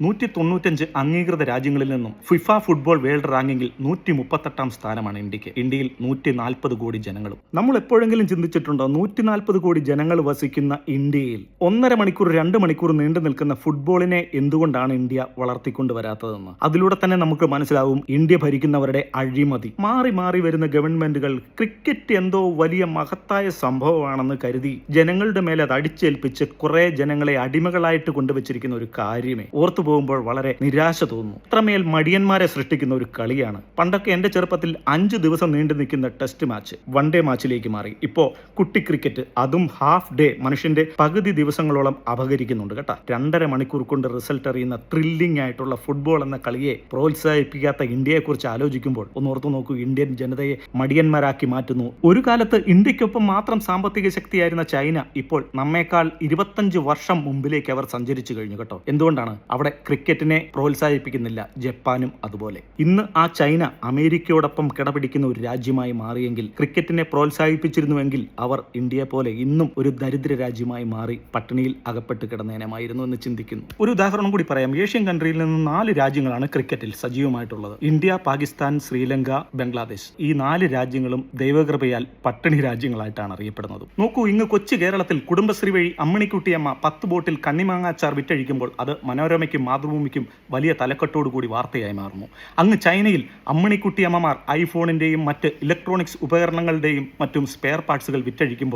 195 അംഗീകൃത രാജ്യങ്ങളിൽ നിന്നും ഫിഫ ഫുട്ബോൾ വേൾഡ് റാങ്കിങ്ങിൽ 138 സ്ഥാനമാണ് ഇന്ത്യക്ക്. ഇന്ത്യയിൽ 140 കോടി ജനങ്ങളും. നമ്മൾ എപ്പോഴെങ്കിലും ചിന്തിച്ചിട്ടുണ്ടോ 140 കോടി ജനങ്ങൾ വസിക്കുന്ന ഇന്ത്യയിൽ 1.5 മണിക്കൂർ 2 മണിക്കൂർ നീണ്ടു നിൽക്കുന്ന ഫുട്ബോളിനെ എന്തുകൊണ്ടാണ് ഇന്ത്യ വളർത്തിക്കൊണ്ടുവരാത്തതെന്ന്? അതിലൂടെ തന്നെ നമുക്ക് മനസ്സിലാവും ഇന്ത്യ ഭരിക്കുന്നവരുടെ അഴിമതി. മാറി മാറി വരുന്ന ഗവൺമെന്റുകൾ ക്രിക്കറ്റ് എന്തോ വലിയ മഹത്തായ സംഭവമാണെന്ന് കരുതി ജനങ്ങളുടെ മേലെ അത് അടിച്ചേൽപ്പിച്ച് കുറെ ജനങ്ങളെ അടിമകളായിട്ട് കൊണ്ടുവച്ചിരിക്കുന്ന ഒരു കാര്യമേ ഓർത്തു പോകുമ്പോൾ വളരെ നിരാശ തോന്നുന്നു. അത്രമേൽ മടിയന്മാരെ സൃഷ്ടിക്കുന്ന ഒരു കളിയാണ്. പണ്ടൊക്കെ എന്റെ ചെറുപ്പത്തിൽ 5 ദിവസം നീണ്ടു നിൽക്കുന്ന ടെസ്റ്റ് മാച്ച് വൺ ഡേ മാച്ചിലേക്ക് മാറി. ഇപ്പോ കുട്ടി ക്രിക്കറ്റ്, അതും ഹാഫ് ഡേ, മനുഷ്യന്റെ പകുതി ദിവസങ്ങളോളം അപഹരിക്കുന്നുണ്ട് കേട്ടോ. 2.5 മണിക്കൂർ കൊണ്ട് റിസൾട്ട് അറിയുന്ന ത്രില്ലിംഗ് ആയിട്ടുള്ള ഫുട്ബോൾ എന്ന കളിയെ പ്രോത്സാഹിപ്പിക്കാത്ത ഇന്ത്യയെ കുറിച്ച് ആലോചിക്കുമ്പോൾ ഒന്ന് ഓർത്തു നോക്കൂ. ഇന്ത്യൻ ജനതയെ മടിയന്മാരാക്കി മാറ്റുന്നു. ഒരു കാലത്ത് ഇന്ത്യക്കൊപ്പം മാത്രം സാമ്പത്തിക ശക്തിയായിരുന്ന ചൈന ഇപ്പോൾ നമ്മേക്കാൾ 25 വർഷം മുമ്പിലേക്ക് അവർ സഞ്ചരിച്ചു കഴിഞ്ഞു കേട്ടോ. എന്തുകൊണ്ടാണ്? അവിടെ ക്രിക്കറ്റിനെ പ്രോത്സാഹിപ്പിക്കുന്നില്ല. ജപ്പാനും അതുപോലെ. ഇന്ന് ആ ചൈന അമേരിക്കയോടൊപ്പം കിടപിടിക്കുന്ന ഒരു രാജ്യമായി മാറിയെങ്കിൽ, ക്രിക്കറ്റിനെ പ്രോത്സാഹിപ്പിച്ചിരുന്നുവെങ്കിൽ അവർ ഇന്ത്യയെ പോലെ ഇന്നും ഒരു ദരിദ്ര രാജ്യമായി മാറി പട്ടിണിയിൽ അകപ്പെട്ട് കിടന്നേനമായിരുന്നു എന്ന് ചിന്തിക്കുന്നു. ഒരു ഉദാഹരണം കൂടി പറയാം. ഏഷ്യൻ കൺട്രിയിൽ നിന്ന് 4 രാജ്യങ്ങളാണ് ക്രിക്കറ്റിൽ സജീവമായിട്ടുള്ളത്. ഇന്ത്യ, പാകിസ്ഥാൻ, ശ്രീലങ്ക, ബംഗ്ലാദേശ്. ഈ 4 രാജ്യങ്ങളും ദൈവകൃപയാൽ പട്ടിണി രാജ്യങ്ങളായിട്ടാണ് അറിയപ്പെടുന്നത്. നോക്കൂ, ഇങ്ങ് കൊച്ചു കേരളത്തിൽ കുടുംബശ്രീ വഴി അമ്മിണിക്കുട്ടിയമ്മ 10 ബോട്ടിൽ കണ്ണിമാങ്ങാച്ചാർ വിറ്റഴിക്കുമ്പോൾ അത് മനോരമയ്ക്കും മാതൃഭൂമിക്കും വലിയ തലക്കെട്ടോടുകൂടി വാർത്തയായി മാറുന്നു. അങ്ങ് ചൈനയിൽ അമ്മിണിക്കുട്ടിയമ്മമാർ ഐഫോണിന്റെയും മറ്റ് ഇലക്ട്രോണിക്സ് ഉപകരണങ്ങളുടെയും മറ്റും സ്പെയർ പാർട്സുകൾ വിറ്റഴിക്കുമ്പോൾ